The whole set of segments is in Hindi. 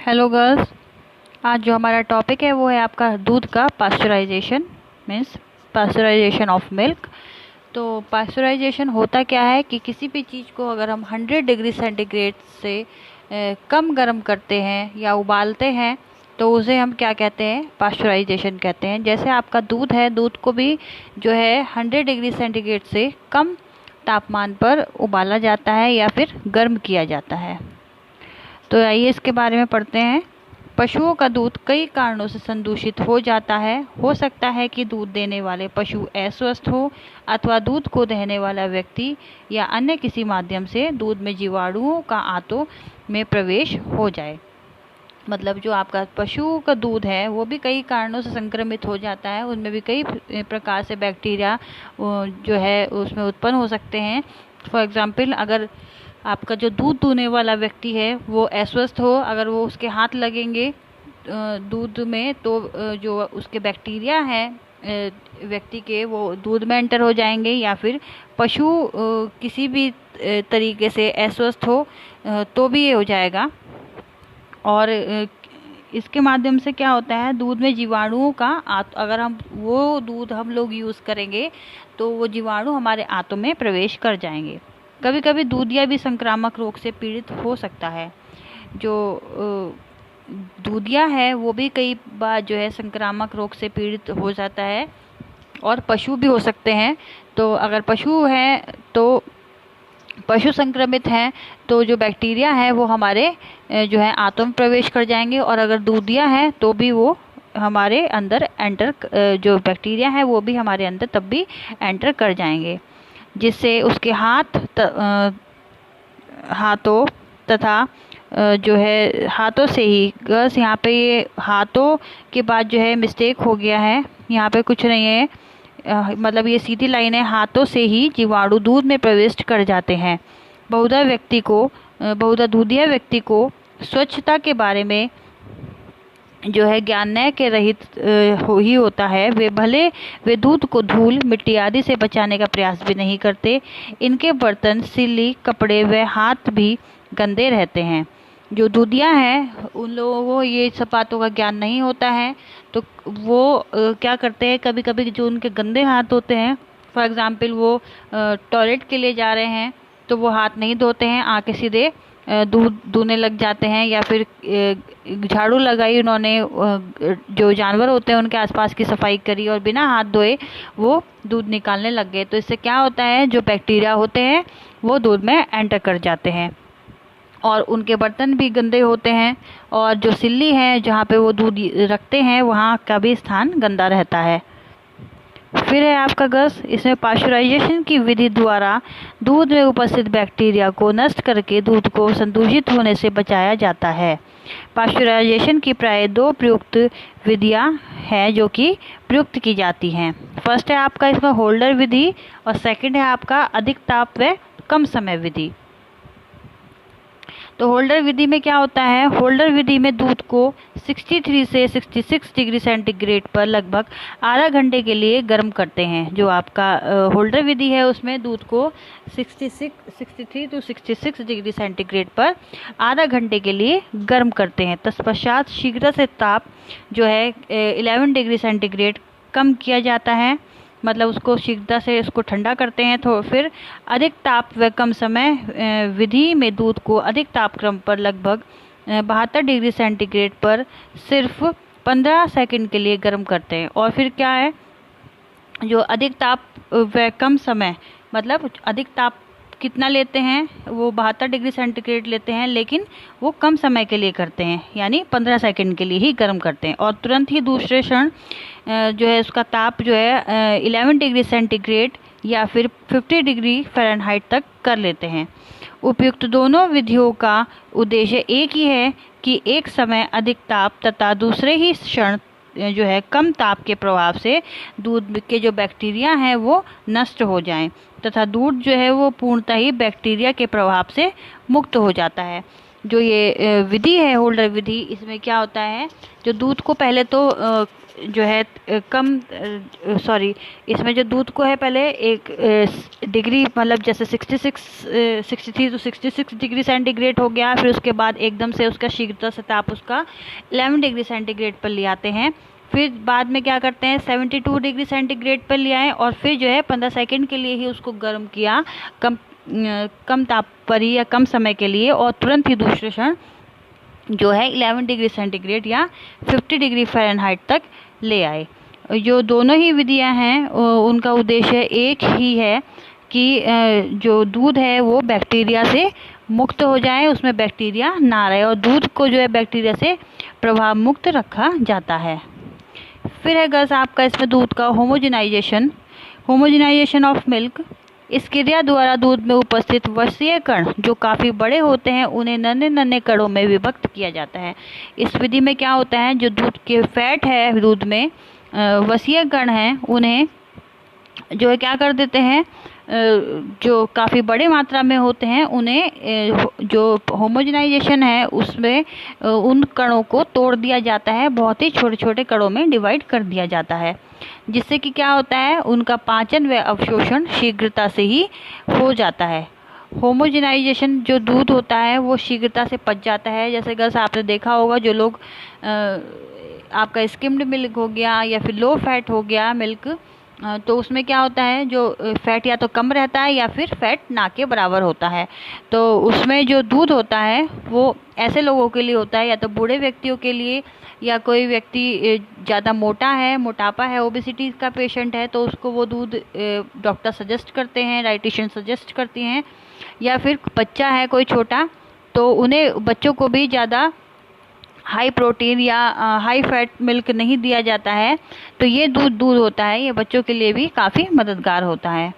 Hello girls. आज जो हमारा टॉपिक है वो है आपका दूध का pasteurization, means pasteurization of milk. तो पास्चराइजेशन होता क्या है कि किसी भी चीज़ को अगर हम 100 डिग्री सेंटीग्रेड से कम गर्म करते हैं या उबालते हैं तो उसे हम क्या कहते हैं, पास्चराइजेशन कहते हैं। जैसे आपका दूध है, दूध को भी जो है 100 डिग्री सेंटीग्रेड से कम तापमान पर उबाला जाता है या फिर गर्म किया जाता है। तो आइए इसके बारे में पढ़ते हैं। पशुओं का दूध कई कारणों से संदूषित हो जाता है। हो सकता है कि दूध देने वाले पशु अस्वस्थ हो अथवा दूध को देने वाला व्यक्ति या अन्य किसी माध्यम से दूध में जीवाणुओं का आंतों में प्रवेश हो जाए। मतलब जो आपका पशु का दूध है वो भी कई कारणों से संक्रमित हो जाता है, उनमें भी कई प्रकार से बैक्टीरिया जो है उसमें उत्पन्न हो सकते हैं। फॉर एग्जाम्पल, अगर आपका जो दूध दूहने वाला व्यक्ति है वो अस्वस्थ हो, अगर वो उसके हाथ लगेंगे दूध में तो जो उसके बैक्टीरिया हैं व्यक्ति के वो दूध में एंटर हो जाएंगे, या फिर पशु किसी भी तरीके से अस्वस्थ हो तो भी ये हो जाएगा। और इसके माध्यम से क्या होता है, दूध में जीवाणुओं का अगर हम वो दूध हम लोग यूज़ करेंगे तो वो जीवाणु हमारे आंतों में प्रवेश कर जाएंगे। कभी कभी दूधिया भी संक्रामक रोग से पीड़ित हो सकता है। जो दूधिया है वो भी कई बार जो है संक्रामक रोग से पीड़ित हो जाता है, और पशु भी हो सकते हैं। तो अगर पशु है तो पशु संक्रमित हैं तो जो बैक्टीरिया है वो हमारे जो है आंतों में प्रवेश कर जाएंगे, और अगर दूधिया है तो भी वो हमारे अंदर जो बैक्टीरिया है वो भी हमारे अंदर तब भी एंटर कर जाएंगे, जिससे उसके हाथों तथा जो है हाथों से ही गर्ल्स, यहाँ पे ये हाथों के बाद जो है मिस्टेक हो गया है, यहाँ पे कुछ नहीं है, मतलब ये सीधी लाइन है। हाथों से ही जीवाणु दूध में प्रवेश कर जाते हैं। बहुधा दूधिया व्यक्ति को स्वच्छता के बारे में जो है ज्ञान न के रहित ही होता है। वे दूध को धूल, मिट्टी आदि से बचाने का प्रयास भी नहीं करते। इनके बर्तन, सिल्ली, कपड़े व हाथ भी गंदे रहते हैं। जो दूधिया हैं उन लोगों को ये सब बातों का ज्ञान नहीं होता है, तो वो क्या करते हैं, कभी कभी जो उनके गंदे हाथ होते हैं, फॉर एग्जाम्पल वो टॉयलेट के लिए जा रहे हैं तो वो हाथ नहीं धोते हैं, आके सीधे दूध दूने लग जाते हैं, या फिर झाड़ू लगाई उन्होंने, जो जानवर होते हैं उनके आसपास की सफाई करी और बिना हाथ धोए वो दूध निकालने लग गए। तो इससे क्या होता है, जो बैक्टीरिया होते हैं वो दूध में एंटर कर जाते हैं, और उनके बर्तन भी गंदे होते हैं, और जो सिल्ली है जहाँ पे वो दूध रखते हैं वहाँ का भी स्थान गंदा रहता है। फिर है आपका गस, इसमें पास्चराइजेशन की विधि द्वारा दूध में उपस्थित बैक्टीरिया को नष्ट करके दूध को संदूषित होने से बचाया जाता है। पास्चराइजेशन की प्राय 2 प्रयुक्त विधियां हैं जो कि प्रयुक्त की जाती हैं। फर्स्ट है आपका इसमें होल्डर विधि, और सेकंड है आपका अधिक ताप व कम समय विधि। तो होल्डर विधि में क्या होता है, होल्डर विधि में दूध को 63 से 66 डिग्री सेंटीग्रेड पर लगभग आधा घंटे के लिए गर्म करते हैं। जो आपका होल्डर विधि है उसमें दूध को 63 to 66 डिग्री सेंटीग्रेड पर आधा घंटे के लिए गर्म करते हैं। तत्पश्चात शीघ्र से ताप जो है 11 डिग्री सेंटीग्रेड कम किया जाता है, मतलब उसको शीघ्रता से उसको ठंडा करते हैं। तो फिर अधिक ताप व कम समय विधि में दूध को अधिक तापक्रम पर लगभग 72 डिग्री सेंटीग्रेड पर सिर्फ 15 सेकंड के लिए गर्म करते हैं। और फिर क्या है, जो अधिक ताप व कम समय, मतलब अधिक ताप कितना लेते हैं, वो 72 डिग्री सेंटीग्रेड लेते हैं, लेकिन वो कम समय के लिए करते हैं, यानी 15 सेकंड के लिए ही गर्म करते हैं, और तुरंत ही दूसरे क्षण जो है उसका ताप जो है 11 डिग्री सेंटीग्रेड या फिर 50 डिग्री फ़ारेनहाइट तक कर लेते हैं। उपयुक्त दोनों विधियों का उद्देश्य एक ही है कि एक समय अधिक ताप तथा दूसरे ही क्षण जो है कम ताप के प्रभाव से दूध के जो बैक्टीरिया हैं वो नष्ट हो जाएं, तथा दूध जो है वो पूर्णतः ही बैक्टीरिया के प्रभाव से मुक्त हो जाता है। जो ये विधि है होल्डर विधि, इसमें क्या होता है, जो दूध को पहले तो जो है इसमें जो दूध को है पहले एक डिग्री, मतलब जैसे 63 तो 66 डिग्री सेंटीग्रेड हो गया, फिर उसके बाद एकदम से उसका शीघ्रता से ताप उसका 11 डिग्री सेंटीग्रेड पर ले आते हैं। फिर बाद में क्या करते हैं 72 डिग्री सेंटीग्रेड पर ले आए और फिर जो है 15 सेकंड के लिए ही उसको गर्म किया, कम ताप पर ही या कम समय के लिए, और तुरंत ही दूसरे क्षण जो है 11 डिग्री सेंटीग्रेड या 50 डिग्री फ़ारेनहाइट तक ले आए। जो दोनों ही विधियां हैं उनका उद्देश्य एक ही है कि जो दूध है वो बैक्टीरिया से मुक्त हो जाए, उसमें बैक्टीरिया ना रहे, और दूध को जो है बैक्टीरिया से प्रभाव मुक्त रखा जाता है। फिर है गैस आपका इसमें दूध का होमोजेनाइजेशन ऑफ मिल्क। इस क्रिया द्वारा दूध में उपस्थित वसीय कण जो काफ़ी बड़े होते हैं उन्हें नन्हे नन्हे कणों में विभक्त किया जाता है। इस विधि में क्या होता है, जो दूध के फैट है दूध में वसीय कण हैं उन्हें जो है क्या कर देते हैं, जो काफ़ी बड़े मात्रा में होते हैं उन्हें जो होमोजेनाइजेशन है उसमें उन कणों को तोड़ दिया जाता है, बहुत ही छोटे छोटे कणों में डिवाइड कर दिया जाता है, जिससे कि क्या होता है उनका पाचन व अवशोषण शीघ्रता से ही हो जाता है। होमोजेनाइजेशन जो दूध होता है वो शीघ्रता से पच जाता है। जैसे गैस आपने देखा होगा जो लोग आपका स्किम्ड मिल्क हो गया या फिर लो फैट हो गया मिल्क, तो उसमें क्या होता है जो फैट या तो कम रहता है या फिर फैट ना के बराबर होता है। तो उसमें जो दूध होता है वो ऐसे लोगों के लिए होता है, या तो बूढ़े व्यक्तियों के लिए, या कोई व्यक्ति ज़्यादा मोटा है, मोटापा है, ओबेसिटी का पेशेंट है, तो उसको वो दूध डॉक्टर सजेस्ट करते हैं, डाइटिशियन सजेस्ट करती हैं, या फिर बच्चा है कोई छोटा तो उन्हें बच्चों को भी ज़्यादा हाई प्रोटीन या हाई फैट मिल्क नहीं दिया जाता है। तो ये दूध होता है ये बच्चों के लिए भी काफ़ी मददगार होता है।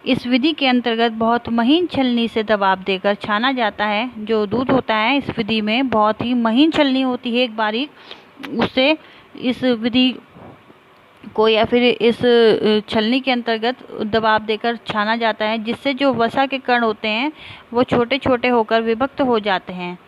इस विधि के अंतर्गत बहुत महीन छलनी से दबाव देकर छाना जाता है। जो दूध होता है इस विधि में बहुत ही महीन छलनी होती है एक बारीक, उससे इस विधि को या फिर इस छलनी के अंतर्गत दबाव देकर छाना जाता है, जिससे जो वसा के कण होते हैं वो छोटे छोटे होकर विभक्त हो जाते हैं।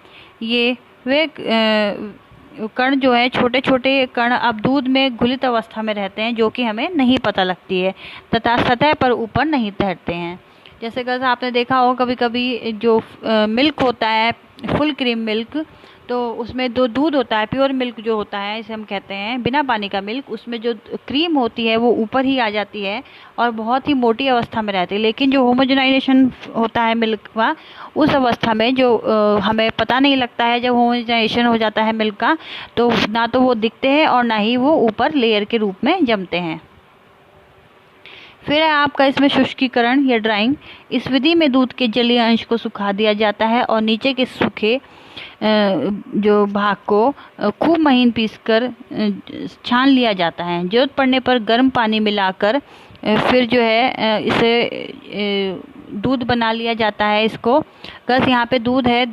ये वे कण जो है छोटे छोटे कण अब दूध में घुलित अवस्था में रहते हैं, जो कि हमें नहीं पता लगती है तथा सतह पर ऊपर नहीं तैरते हैं। जैसे अगर आपने देखा हो कभी कभी जो मिल्क होता है फुल क्रीम मिल्क, तो उसमें जो दूध होता है प्योर मिल्क जो होता है इसे हम कहते हैं बिना पानी का मिल्क, उसमें जो क्रीम होती है वो ऊपर ही आ जाती है और बहुत ही मोटी अवस्था में रहती है। लेकिन जो होमोजेनाइजेशन होता है मिल्क का, उस अवस्था में जो हमें पता नहीं लगता है, जब होमोजेनाइजेशन हो जाता है मिल्क का तो ना तो वो दिखते हैं और ना ही वो ऊपर लेयर के रूप में जमते हैं। फिर है आपका इसमें शुष्कीकरण या ड्राइंग। इस विधि में दूध के जलीय अंश को सुखा दिया जाता है और नीचे के सूखे जो भाग को खूब महीन पीसकर छान लिया जाता है। जरूरत पड़ने पर गर्म पानी मिलाकर फिर जो है इसे दूध बना लिया जाता है। इसको कस यहाँ पे दूध है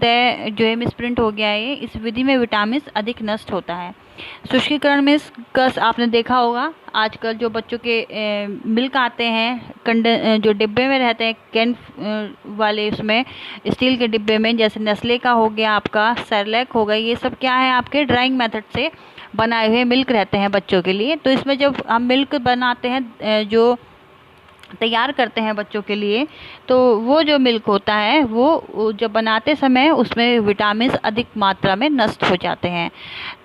जो है मिसप्रिंट हो गया है। इस विधि में विटामिन अधिक नष्ट होता है। शुष्कीकरण में कस आपने देखा होगा आजकल जो बच्चों के मिल्क आते हैं जो डिब्बे में रहते हैं कैन वाले, उसमें स्टील के डिब्बे में, जैसे नेस्ले का हो गया, आपका सेरेलैक हो गया, ये सब क्या है आपके ड्राइंग मेथड से बनाए हुए मिल्क रहते हैं बच्चों के लिए। तो इसमें जब हम मिल्क बनाते हैं जो तैयार करते हैं बच्चों के लिए, तो वो जो मिल्क होता है वो जब बनाते समय उसमें विटामिन अधिक मात्रा में नष्ट हो जाते हैं।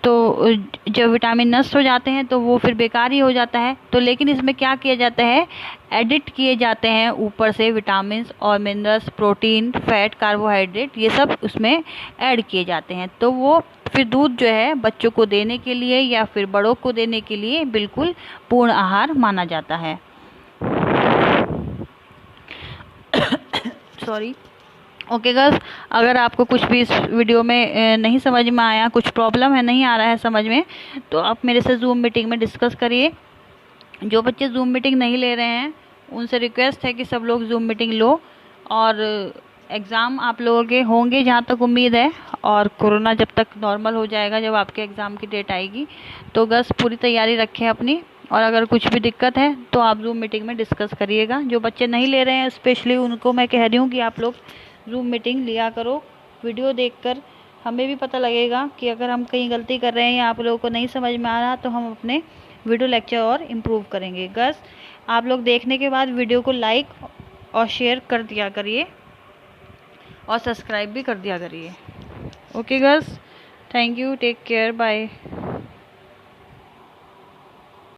तो जब विटामिन नष्ट हो जाते हैं तो वो फिर बेकार ही हो जाता है। तो लेकिन इसमें क्या किया जाता है, एडिट किए जाते हैं ऊपर से विटामिन और मिनरल्स, प्रोटीन, फैट, कार्बोहाइड्रेट, ये सब उसमें ऐड किए जाते हैं। तो वो फिर दूध जो है बच्चों को देने के लिए या फिर बड़ों को देने के लिए बिल्कुल पूर्ण आहार माना जाता है। सॉरी। ओके गाइस, अगर आपको कुछ भी इस वीडियो में नहीं समझ में आया, कुछ प्रॉब्लम है, नहीं आ रहा है समझ में, तो आप मेरे से जूम मीटिंग में डिस्कस करिए। जो बच्चे जूम मीटिंग नहीं ले रहे हैं उनसे रिक्वेस्ट है कि सब लोग जूम मीटिंग लो। और एग्ज़ाम आप लोगों के होंगे जहाँ तक उम्मीद है, और कोरोना जब तक नॉर्मल हो जाएगा, जब आपके एग्ज़ाम की डेट आएगी, तो बस पूरी तैयारी रखें अपनी। और अगर कुछ भी दिक्कत है तो आप जूम मीटिंग में डिस्कस करिएगा। जो बच्चे नहीं ले रहे हैं स्पेशली उनको मैं कह रही हूँ कि आप लोग जूम मीटिंग लिया करो, वीडियो देखकर हमें भी पता लगेगा कि अगर हम कहीं गलती कर रहे हैं या आप लोगों को नहीं समझ में आ रहा, तो हम अपने वीडियो लेक्चर और इम्प्रूव करेंगे। बस आप लोग देखने के बाद वीडियो को लाइक और शेयर कर दिया करिए और सब्सक्राइब भी कर दिया करिए। Okay girls, thank you, take care, bye.